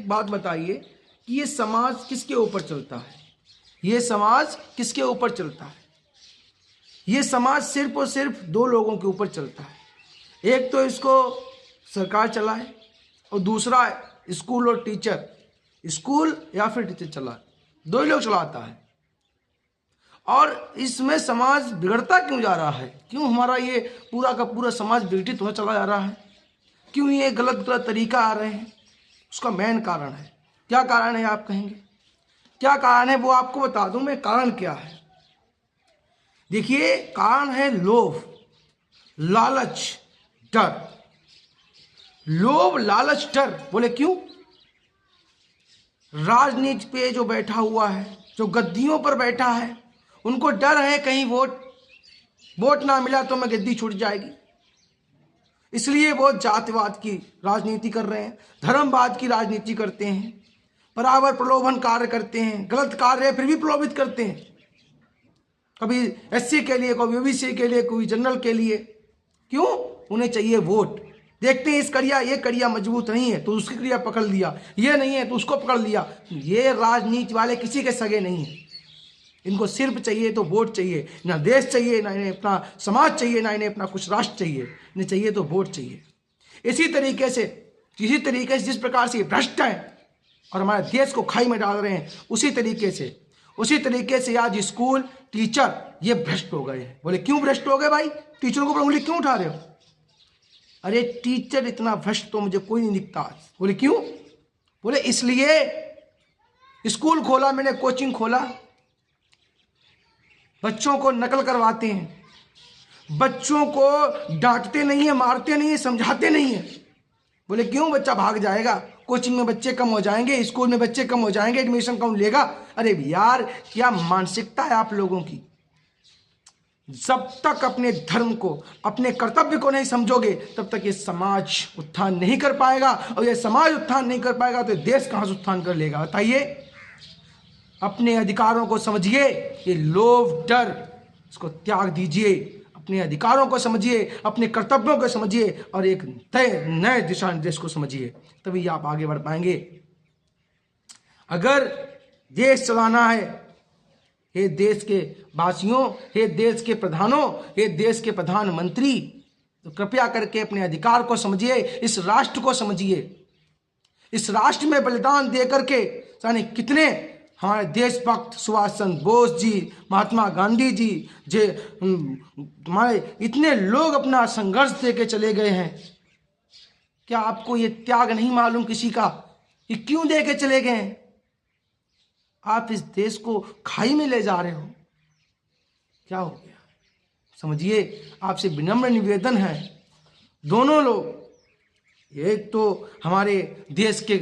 बात बताइए कि ये समाज किसके ऊपर चलता है? ये समाज किसके ऊपर चलता है? ये समाज सिर्फ और सिर्फ दो लोगों के ऊपर चलता है। एक तो इसको सरकार चलाए और दूसरा स्कूल और टीचर, स्कूल या फिर टीचर चलाए, दो ही लोग चलाता है। और इसमें समाज बिगड़ता क्यों जा रहा है? क्यों हमारा ये पूरा का पूरा समाज विघटित होता चला जा रहा है? क्यों ये गलत गलत तरीका आ रहे हैं? उसका मेन कारण है। क्या कारण है आप कहेंगे? क्या कारण है वो आपको बता दूं मैं। कारण क्या है? देखिए, कारण है लोभ, लालच, डर। लोभ, लालच, डर। बोले क्यों? राजनीति पे जो बैठा हुआ है, जो गद्दियों पर बैठा है, उनको डर है कहीं वोट ना मिला तो मैं गद्दी छूट जाएगी। इसलिए वो जातिवाद की राजनीति कर रहे हैं, धर्मवाद की राजनीति करते हैं, बराबर प्रलोभन कार्य करते हैं, गलत कार्य फिर भी प्रलोभित करते हैं। कभी एससी के लिए, कभी ओबीसी के लिए, कोई जनरल के लिए। क्यों? उन्हें चाहिए वोट। देखते हैं ये कड़िया मजबूत नहीं है तो उसकी कड़िया पकड़ लिया, ये नहीं है तो उसको पकड़ लिया। ये राजनीति वाले किसी के सगे नहीं है। इनको सिर्फ चाहिए तो वोट चाहिए। ना देश चाहिए, ना इन्हें अपना समाज चाहिए, ना इन्हें अपना कुछ राष्ट्र चाहिए। इन्हें चाहिए तो वोट चाहिए। इसी तरीके से जिस प्रकार से ये भ्रष्ट हैं और हमारे देश को खाई में डाल रहे हैं, उसी तरीके से आज स्कूल, टीचर ये भ्रष्ट हो गए हैं। बोले क्यों भ्रष्ट हो गए भाई? टीचरों को उंगली क्यों उठा रहे हो? अरे टीचर इतना भ्रष्ट तो मुझे कोई नहीं दिखता। बोले क्यों? बोले इसलिए स्कूल खोला मैंने, कोचिंग खोला, बच्चों को नकल करवाते हैं, बच्चों को डांटते नहीं है, मारते नहीं है, समझाते नहीं है। बोले क्यों? बच्चा भाग जाएगा, कोचिंग में बच्चे कम हो जाएंगे, स्कूल में बच्चे कम हो जाएंगे, एडमिशन कम लेगा। अरे यार, क्या मानसिकता है आप लोगों की? जब तक अपने धर्म को, अपने कर्तव्य को नहीं समझोगे, तब तक ये समाज उत्थान नहीं कर पाएगा। और ये समाज उत्थान नहीं कर पाएगा तो देश कहां से उत्थान कर लेगा? बताइए। अपने अधिकारों को समझिए। ये लोभ, डर, इसको त्याग दीजिए। अपने अधिकारों को समझिए, अपने कर्तव्यों को समझिए और एक नए दिशा निर्देश को समझिए, तभी आप आगे बढ़ पाएंगे। अगर देश चलाना है, हे देश के वासियों, हे देश के प्रधानों, हे देश के प्रधानमंत्री, तो कृपया करके अपने अधिकार को समझिए, इस राष्ट्र को समझिए। इस राष्ट्र में बलिदान दे करके जाने कितने हमारे देशभक्त सुभाष चंद्र बोस जी, महात्मा गांधी जी, हमारे इतने लोग अपना संघर्ष दे के चले गए हैं। क्या आपको ये त्याग नहीं मालूम किसी का? ये क्यों दे के चले गए हैं? आप इस देश को खाई में ले जा रहे हो। क्या हो गया? समझिए। आपसे विनम्र निवेदन है, दोनों लोग, एक तो हमारे देश के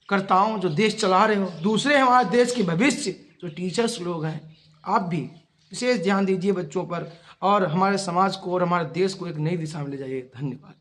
कर्ताओं जो देश चला रहे हो, दूसरे हमारे देश के भविष्य जो टीचर्स लोग हैं, आप भी विशेष ध्यान दीजिए बच्चों पर और हमारे समाज को और हमारे देश को एक नई दिशा में ले जाइए। धन्यवाद।